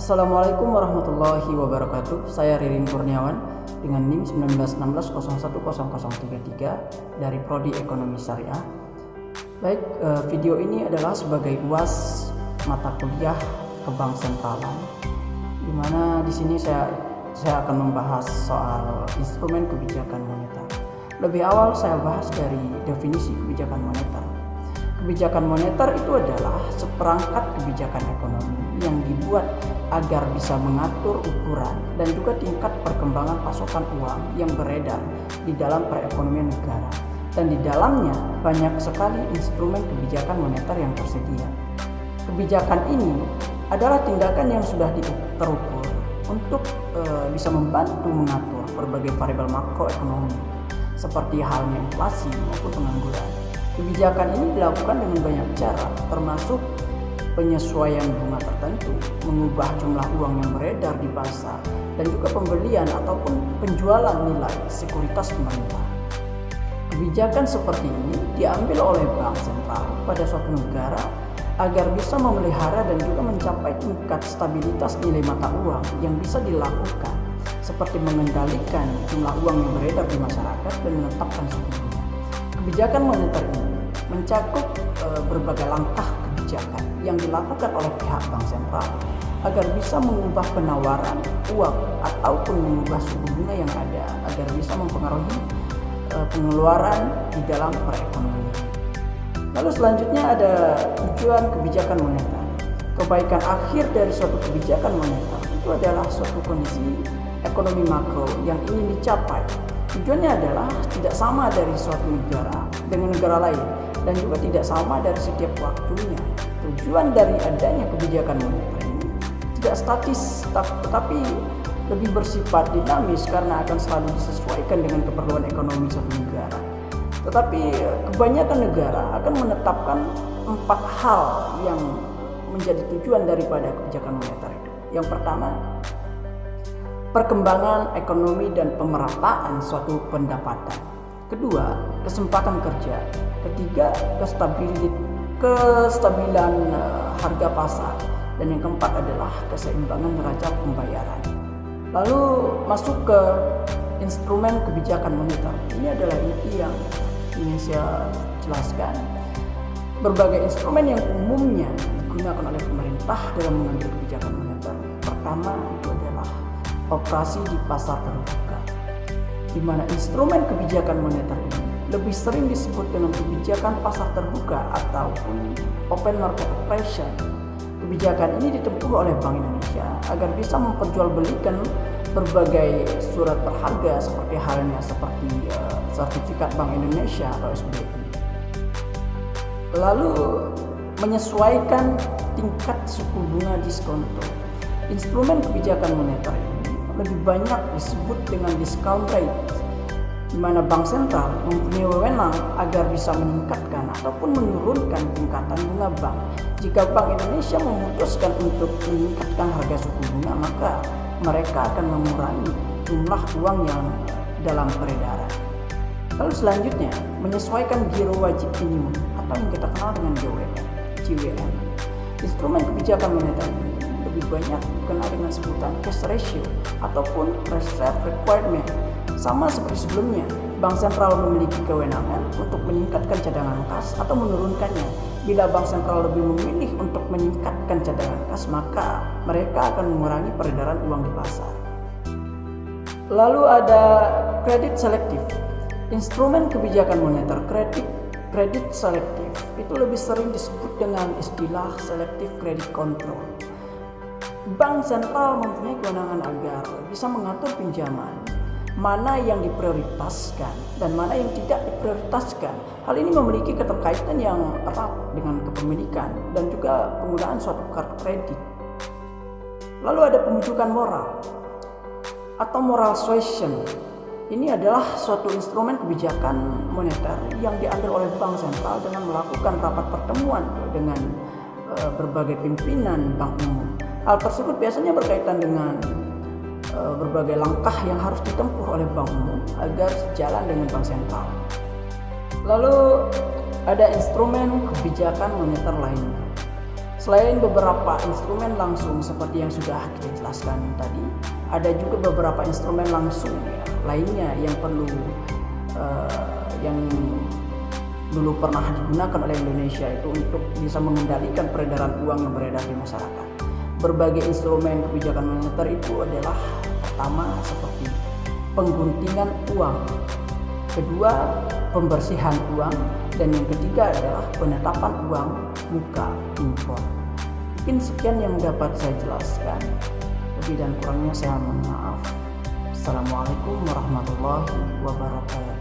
Assalamualaikum warahmatullahi wabarakatuh. Saya Ririn Kurniawan dengan NIM 1916010033 dari Prodi Ekonomi Syariah. Baik, video ini adalah sebagai UAS mata kuliah Bank Sentralan, di mana di sini saya akan membahas soal instrumen kebijakan moneter. Lebih awal saya bahas dari definisi kebijakan moneter. Kebijakan moneter itu adalah seperangkat kebijakan ekonomi yang dibuat agar bisa mengatur ukuran dan juga tingkat perkembangan pasokan uang yang beredar di dalam perekonomian negara. Dan di dalamnya banyak sekali instrumen kebijakan moneter yang tersedia. Kebijakan ini adalah tindakan yang sudah terukur untuk bisa membantu mengatur berbagai variabel makroekonomi seperti halnya inflasi maupun pengangguran. Kebijakan ini dilakukan dengan banyak cara, termasuk penyesuaian bunga tertentu, mengubah jumlah uang yang beredar di pasar, dan juga pembelian ataupun penjualan nilai sekuritas pemerintah. Kebijakan seperti ini diambil oleh bank sentral pada suatu negara agar bisa memelihara dan juga mencapai tingkat stabilitas nilai mata uang yang bisa dilakukan, seperti mengendalikan jumlah uang yang beredar di masyarakat dan menetapkan suku bunga. Kebijakan moneter ini mencakup berbagai langkah kebijakan yang dilakukan oleh pihak bank sentral agar bisa mengubah penawaran uang ataupun mengubah suku bunga yang ada agar bisa mempengaruhi pengeluaran di dalam perekonomian. Lalu selanjutnya ada tujuan kebijakan moneter. Kebaikan akhir dari suatu kebijakan moneter itu adalah suatu kondisi ekonomi makro yang ingin dicapai. Tujuannya adalah tidak sama dari suatu negara dengan negara lain dan juga tidak sama dari setiap waktunya. Tujuan dari adanya kebijakan moneter ini tidak statis, tetapi lebih bersifat dinamis karena akan selalu disesuaikan dengan keperluan ekonomi suatu negara. Tetapi kebanyakan negara akan menetapkan 4 hal yang menjadi tujuan daripada kebijakan moneter itu. Yang pertama, perkembangan ekonomi dan pemerataan suatu pendapatan. Kedua, kesempatan kerja. Ketiga, kestabilan harga pasar. Dan yang keempat adalah keseimbangan neraca pembayaran. Lalu masuk ke instrumen kebijakan moneter. Ini adalah inti yang ingin saya jelaskan. Berbagai instrumen yang umumnya digunakan oleh pemerintah dalam mengambil kebijakan moneter. Pertama itu adalah operasi di pasar terbuka, di mana instrumen kebijakan moneter ini lebih sering disebut dengan kebijakan pasar terbuka ataupun open market operation. Kebijakan ini ditempuh oleh Bank Indonesia agar bisa memperjualbelikan berbagai surat berharga seperti sertifikat Bank Indonesia atau SBI. Lalu menyesuaikan tingkat suku bunga diskonto. Instrumen kebijakan moneter ini lebih banyak disebut dengan discount rate, di mana bank sentral mempunyai wewenang agar bisa meningkatkan ataupun menurunkan tingkatan bunga bank. Jika Bank Indonesia memutuskan untuk meningkatkan harga suku bunga, maka mereka akan mengurangi jumlah uang yang dalam peredaran. Lalu selanjutnya, menyesuaikan giro wajib minimum atau yang kita kenal dengan GWM. Instrumen kebijakan moneter ini lebih banyak dikenal dengan sebutan cash ratio ataupun reserve requirement. Sama seperti sebelumnya, bank sentral memiliki kewenangan untuk meningkatkan cadangan kas atau menurunkannya. Bila bank sentral lebih memilih untuk meningkatkan cadangan kas, maka mereka akan mengurangi peredaran uang di pasar. Lalu ada kredit selektif. Instrumen kebijakan moneter kredit selektif itu lebih sering disebut dengan istilah selective credit control. Bank sentral mempunyai kewenangan agar bisa mengatur pinjaman, mana yang diprioritaskan dan mana yang tidak diprioritaskan. Hal ini memiliki keterkaitan yang erat dengan kepemilikan dan juga penggunaan suatu kartu kredit. Lalu ada pembujukan moral atau moral suasion. Ini adalah suatu instrumen kebijakan moneter yang diambil oleh bank sentral dengan melakukan rapat pertemuan dengan berbagai pimpinan bank umum. Hal tersebut biasanya berkaitan dengan berbagai langkah yang harus ditempuh oleh bank umum agar sejalan dengan bank sentral. Lalu ada instrumen kebijakan moneter lainnya. Selain beberapa instrumen langsung seperti yang sudah kita jelaskan tadi, ada juga beberapa instrumen langsung lainnya yang yang dulu pernah digunakan oleh Indonesia itu untuk bisa mengendalikan peredaran uang yang beredar di masyarakat. Berbagai instrumen kebijakan moneter itu adalah pertama seperti pengguntingan uang, kedua pembersihan uang, dan yang ketiga adalah penetapan uang muka impor. Mungkin sekian yang dapat saya jelaskan. Lebih dan kurangnya saya mohon maaf. Assalamualaikum warahmatullahi wabarakatuh.